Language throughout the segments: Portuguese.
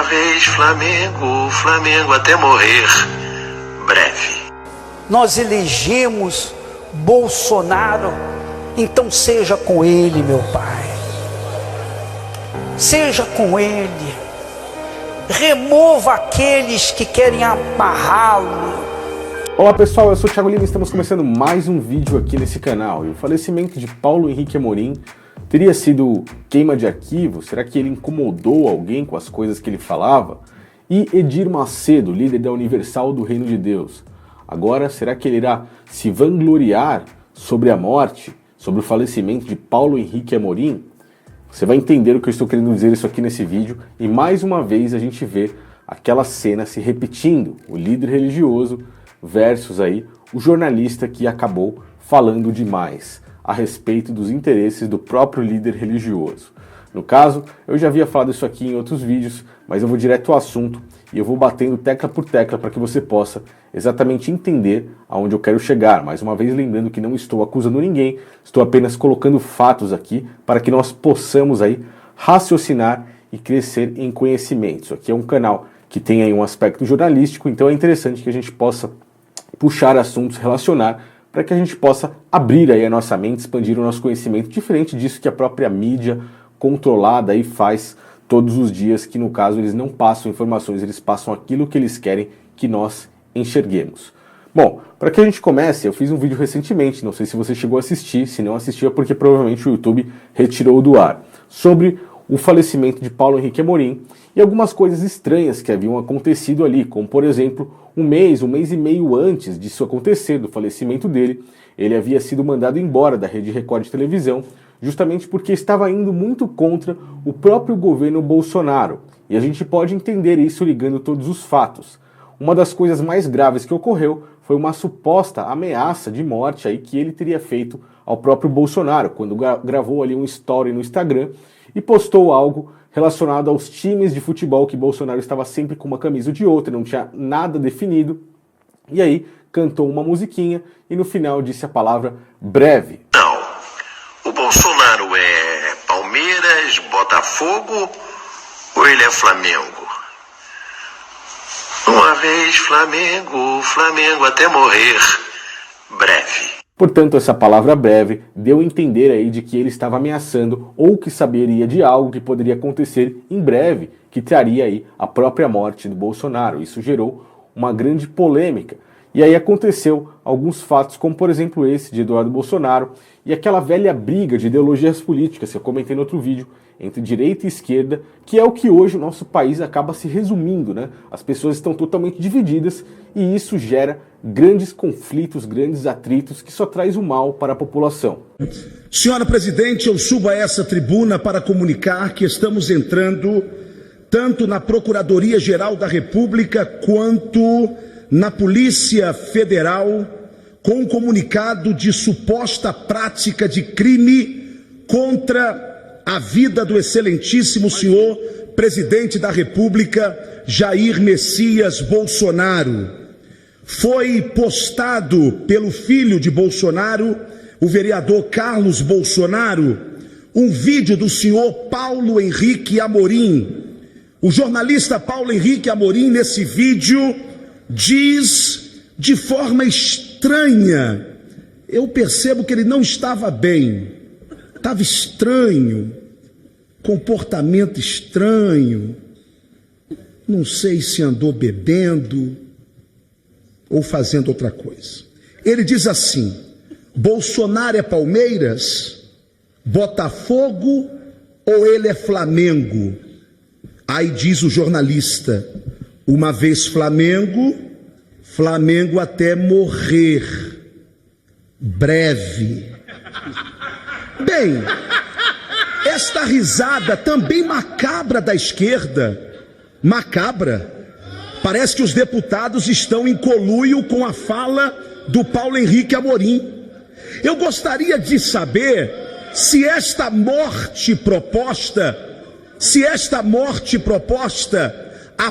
Uma vez Flamengo, Flamengo até morrer. Breve. Nós elegemos Bolsonaro, então seja com ele, meu Pai. Seja com ele. Remova aqueles que querem amarrá-lo. Olá pessoal, eu sou o Thiago Lima e estamos começando mais um vídeo aqui nesse canal. E o falecimento de Paulo Henrique Amorim teria sido queima de arquivo? Será que ele incomodou alguém com as coisas que ele falava? E Edir Macedo, líder da Universal do Reino de Deus, agora será que ele irá se vangloriar sobre a morte, sobre o falecimento de Paulo Henrique Amorim? Você vai entender o que eu estou querendo dizer isso aqui nesse vídeo, e mais uma vez a gente vê aquela cena se repetindo, o líder religioso versus aí o jornalista que acabou falando demais a respeito dos interesses do próprio líder religioso. No caso, eu já havia falado isso aqui em outros vídeos, mas eu vou direto ao assunto e eu vou batendo tecla por tecla para que você possa exatamente entender aonde eu quero chegar. Mais uma vez lembrando que não estou acusando ninguém, estou apenas colocando fatos aqui para que nós possamos aí raciocinar e crescer em conhecimento. Isso aqui é um canal que tem aí um aspecto jornalístico, então é interessante que a gente possa puxar assuntos, relacionar, para que a gente possa abrir aí a nossa mente, expandir o nosso conhecimento, diferente disso que a própria mídia controlada aí faz todos os dias, que no caso eles não passam informações, eles passam aquilo que eles querem que nós enxerguemos. Bom, para que a gente comece, eu fiz um vídeo recentemente, não sei se você chegou a assistir, se não assistiu é porque provavelmente o YouTube retirou do ar, sobre o falecimento de Paulo Henrique Amorim e algumas coisas estranhas que haviam acontecido ali, como por exemplo, um mês e meio antes disso acontecer, do falecimento dele, ele havia sido mandado embora da Rede Record de televisão, justamente porque estava indo muito contra o próprio governo Bolsonaro. E a gente pode entender isso ligando todos os fatos. Uma das coisas mais graves que ocorreu foi uma suposta ameaça de morte aí que ele teria feito ao próprio Bolsonaro, quando gravou ali um story no Instagram e postou algo relacionado aos times de futebol, que Bolsonaro estava sempre com uma camisa ou de outra, não tinha nada definido, e aí cantou uma musiquinha e no final disse a palavra breve. Não, o Bolsonaro é Palmeiras, Botafogo ou ele é Flamengo? Uma vez Flamengo, Flamengo até morrer. Breve. Portanto, essa palavra breve deu a entender aí de que ele estava ameaçando ou que saberia de algo que poderia acontecer em breve, que traria aí a própria morte do Bolsonaro. Isso gerou uma grande polêmica. E aí aconteceu alguns fatos, como por exemplo esse de Eduardo Bolsonaro e aquela velha briga de ideologias políticas que eu comentei no outro vídeo, entre direita e esquerda, que é o que hoje o nosso país acaba se resumindo, né? As pessoas estão totalmente divididas e isso gera grandes conflitos, grandes atritos que só traz o mal para a população. Senhora Presidente, eu subo a essa tribuna para comunicar que estamos entrando tanto na Procuradoria-Geral da República quanto na Polícia Federal com um comunicado de suposta prática de crime contra a vida do excelentíssimo senhor Presidente da República, Jair Messias Bolsonaro. Foi postado pelo filho de Bolsonaro, o vereador Carlos Bolsonaro, um vídeo do senhor Paulo Henrique Amorim. O jornalista Paulo Henrique Amorim, nesse vídeo, diz de forma estranha, eu percebo que ele não estava bem, estava estranho, comportamento estranho, não sei se andou bebendo ou fazendo outra coisa. Ele diz assim: Bolsonaro é Palmeiras, Botafogo ou ele é Flamengo? Aí diz o jornalista: uma vez Flamengo, Flamengo até morrer. Breve. Bem, esta risada também macabra da esquerda, macabra, parece que os deputados estão em conluio com a fala do Paulo Henrique Amorim. Eu gostaria de saber se esta morte proposta a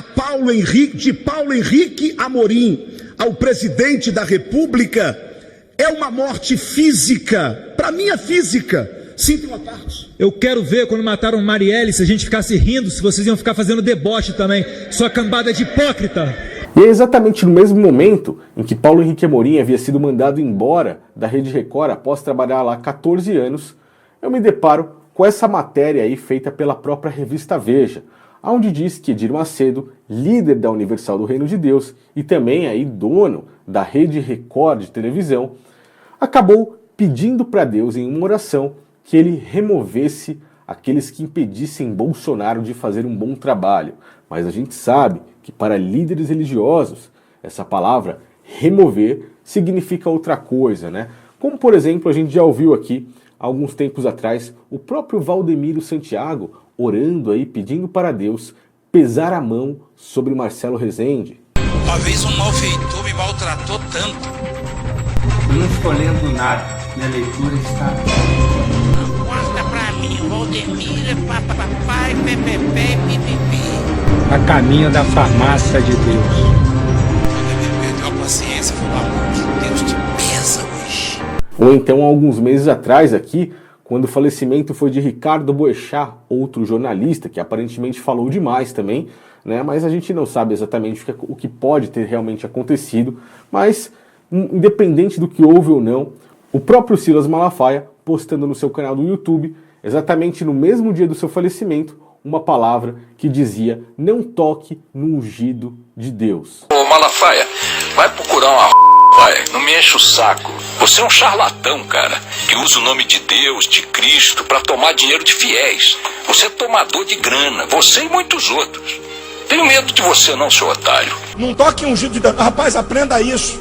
de Paulo Henrique Amorim ao presidente da República é uma morte física. Para mim é física, Sintam a parte. Eu quero ver quando mataram Marielle, se a gente ficasse rindo, se vocês iam ficar fazendo deboche também. Sua cambada de hipócrita. E é exatamente no mesmo momento em que Paulo Henrique Amorim havia sido mandado embora da Rede Record após trabalhar lá 14 anos, eu me deparo com essa matéria aí feita pela própria revista Veja, onde diz que Edir Macedo, líder da Universal do Reino de Deus e também aí dono da Rede Record de televisão, acabou pedindo para Deus em uma oração que ele removesse aqueles que impedissem Bolsonaro de fazer um bom trabalho. Mas a gente sabe que para líderes religiosos, essa palavra remover significa outra coisa, né? Como, por exemplo, a gente já ouviu aqui, há alguns tempos atrás, o próprio Valdemiro Santiago orando aí, pedindo para Deus pesar a mão sobre Marcelo Rezende. Uma vez um malfeitor me maltratou tanto. Eu não estou lendo nada, minha leitura está... Mostra pra mim, Valdemiro, papai, pepepe, pipipi. A caminho da farmácia de Deus. Perdeu a paciência, falou, Deus te pesa hoje. Ou então, há alguns meses atrás aqui, quando o falecimento foi de Ricardo Boechat, outro jornalista que aparentemente falou demais também, né? Mas a gente não sabe exatamente o que pode ter realmente acontecido, mas independente do que houve ou não, o próprio Silas Malafaia, postando no seu canal do YouTube, exatamente no mesmo dia do seu falecimento, uma palavra que dizia: não toque no ungido de Deus. Ô Malafaia, vai procurar uma pai, não me enche o saco. Você é um charlatão, cara, que usa o nome de Deus, de Cristo, para tomar dinheiro de fiéis. Você é tomador de grana, você e muitos outros. Tenho medo de você não, seu otário. Não toque um ungido de Deus. Rapaz, aprenda isso.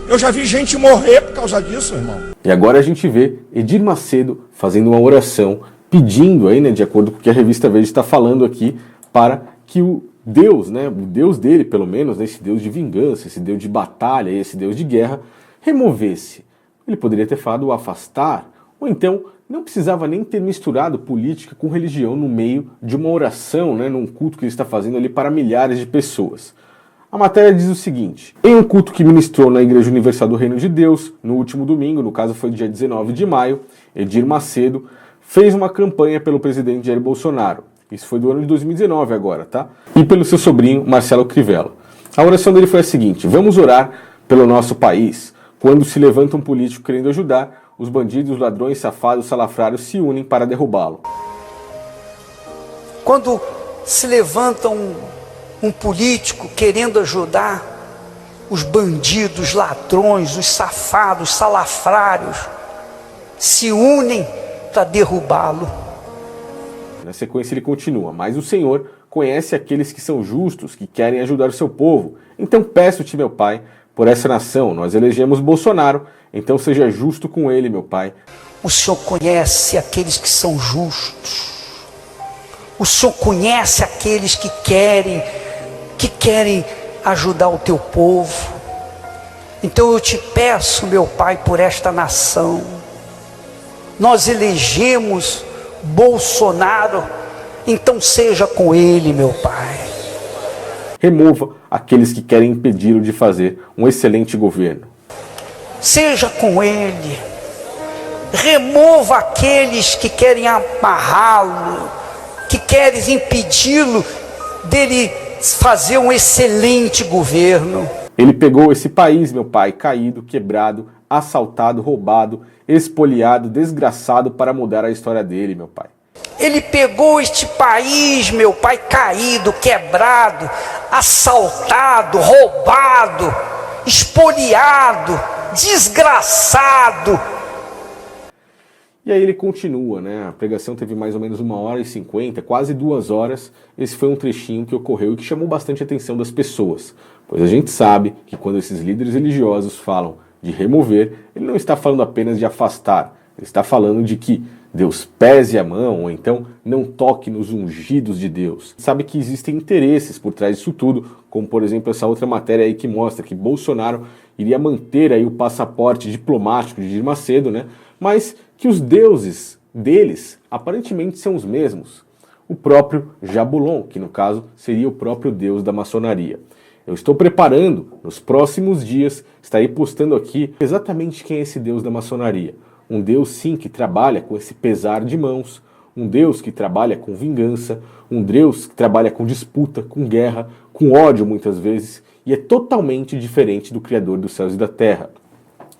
Eu já vi gente morrer por causa disso, irmão. E agora a gente vê Edir Macedo fazendo uma oração, pedindo aí, né, de acordo com o que a revista Veja está falando aqui, para que o Deus, né, o Deus dele, pelo menos, né, esse Deus de vingança, esse Deus de batalha, esse Deus de guerra, removesse. Ele poderia ter falado o afastar, ou então não precisava nem ter misturado política com religião no meio de uma oração, né, num culto que ele está fazendo ali para milhares de pessoas. A matéria diz o seguinte: em um culto que ministrou na Igreja Universal do Reino de Deus, no último domingo, no caso foi dia 19 de maio, Edir Macedo fez uma campanha pelo presidente Jair Bolsonaro. Isso foi do ano de 2019 agora, tá? E pelo seu sobrinho, Marcelo Crivella. A oração dele foi a seguinte: vamos orar pelo nosso país. Quando se levanta um político querendo ajudar, os bandidos, ladrões, safados, salafrários se unem para derrubá-lo. Quando se levanta um político querendo ajudar, os bandidos, ladrões, os safados, salafrários se unem para derrubá-lo. Na sequência ele continua: mas o Senhor conhece aqueles que são justos, que querem ajudar o seu povo. Então peço-te, meu Pai, por essa nação. Nós elegemos Bolsonaro, então seja justo com ele, meu Pai. O Senhor conhece aqueles que são justos. O Senhor conhece aqueles que querem ajudar o teu povo. Então eu te peço, meu Pai, por esta nação. Nós elegemos Bolsonaro, então seja com ele, meu Pai. Remova aqueles que querem impedi-lo de fazer um excelente governo. Seja com ele. Remova aqueles que querem amarrá-lo, que querem impedi-lo dele fazer um excelente governo. Ele pegou esse país, meu Pai, caído, quebrado, assaltado, roubado, espoliado, desgraçado, para mudar a história dele, meu Pai. Ele pegou este país, meu Pai, caído, quebrado, assaltado, roubado, espoliado, desgraçado. E aí ele continua, né? A pregação teve mais ou menos 1h50, quase 2 horas. Esse foi um trechinho que ocorreu e que chamou bastante a atenção das pessoas. Pois a gente sabe que quando esses líderes religiosos falam de remover, ele não está falando apenas de afastar. Ele está falando de que Deus pese a mão, ou então não toque nos ungidos de Deus. Sabe que existem interesses por trás disso tudo, como por exemplo essa outra matéria aí que mostra que Bolsonaro iria manter aí o passaporte diplomático de Edir Macedo, né? Mas que os deuses deles aparentemente são os mesmos. O próprio Jabulon, que no caso seria o próprio deus da maçonaria. Eu estou preparando, nos próximos dias, estarei postando aqui exatamente quem é esse deus da maçonaria. um Deus sim que trabalha com esse pesar de mãos, um Deus que trabalha com vingança, um Deus que trabalha com disputa, com guerra, com ódio muitas vezes, e é totalmente diferente do Criador dos céus e da terra.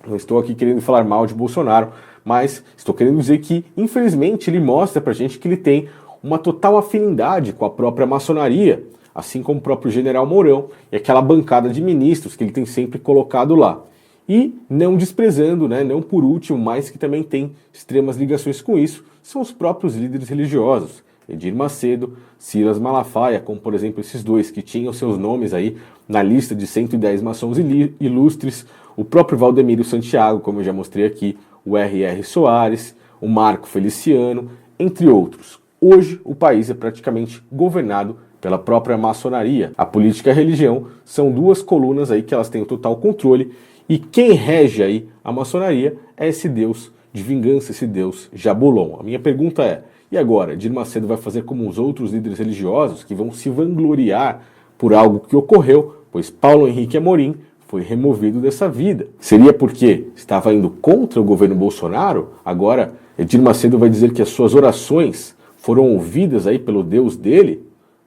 Não estou aqui querendo falar mal de Bolsonaro, mas estou querendo dizer que, infelizmente, ele mostra pra gente que ele tem uma total afinidade com a própria maçonaria, assim como o próprio general Mourão e aquela bancada de ministros que ele tem sempre colocado lá. E não desprezando, né, não por último, mas que também tem extremas ligações com isso, são os próprios líderes religiosos. Edir Macedo, Silas Malafaia, como por exemplo esses dois que tinham seus nomes aí na lista de 110 maçons ilustres, o próprio Valdemiro Santiago, como eu já mostrei aqui, o R.R. Soares, o Marco Feliciano, entre outros. Hoje o país é praticamente governado pela própria maçonaria. A política e a religião são duas colunas aí que elas têm o total controle, e quem rege aí a maçonaria é esse Deus de vingança, esse Deus Jabulon. A minha pergunta é, e agora, Edir Macedo vai fazer como os outros líderes religiosos que vão se vangloriar por algo que ocorreu, pois Paulo Henrique Amorim foi removido dessa vida? Seria porque estava indo contra o governo Bolsonaro? Agora, Edir Macedo vai dizer que as suas orações foram ouvidas aí pelo Deus dele?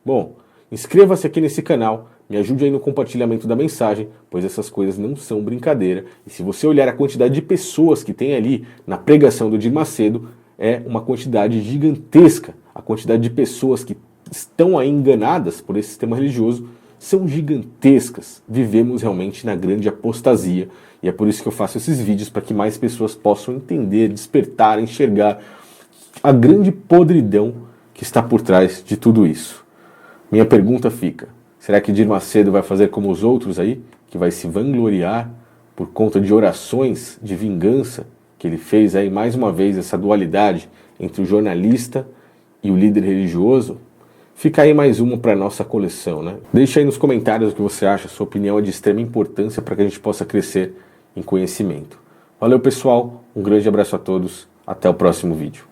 Bom, inscreva-se aqui nesse canal, me ajude aí no compartilhamento da mensagem, pois essas coisas não são brincadeira. E se você olhar a quantidade de pessoas que tem ali na pregação do Edir Macedo, é uma quantidade gigantesca. A quantidade de pessoas que estão aí enganadas por esse sistema religioso são gigantescas. Vivemos realmente na grande apostasia. E é por isso que eu faço esses vídeos, para que mais pessoas possam entender, despertar, enxergar a grande podridão que está por trás de tudo isso. Minha pergunta fica, será que Edir Macedo vai fazer como os outros aí, que vai se vangloriar por conta de orações de vingança, que ele fez aí mais uma vez essa dualidade entre o jornalista e o líder religioso? Fica aí mais uma para nossa coleção, né? Deixa aí nos comentários o que você acha, sua opinião é de extrema importância para que a gente possa crescer em conhecimento. Valeu, pessoal, um grande abraço a todos, até o próximo vídeo.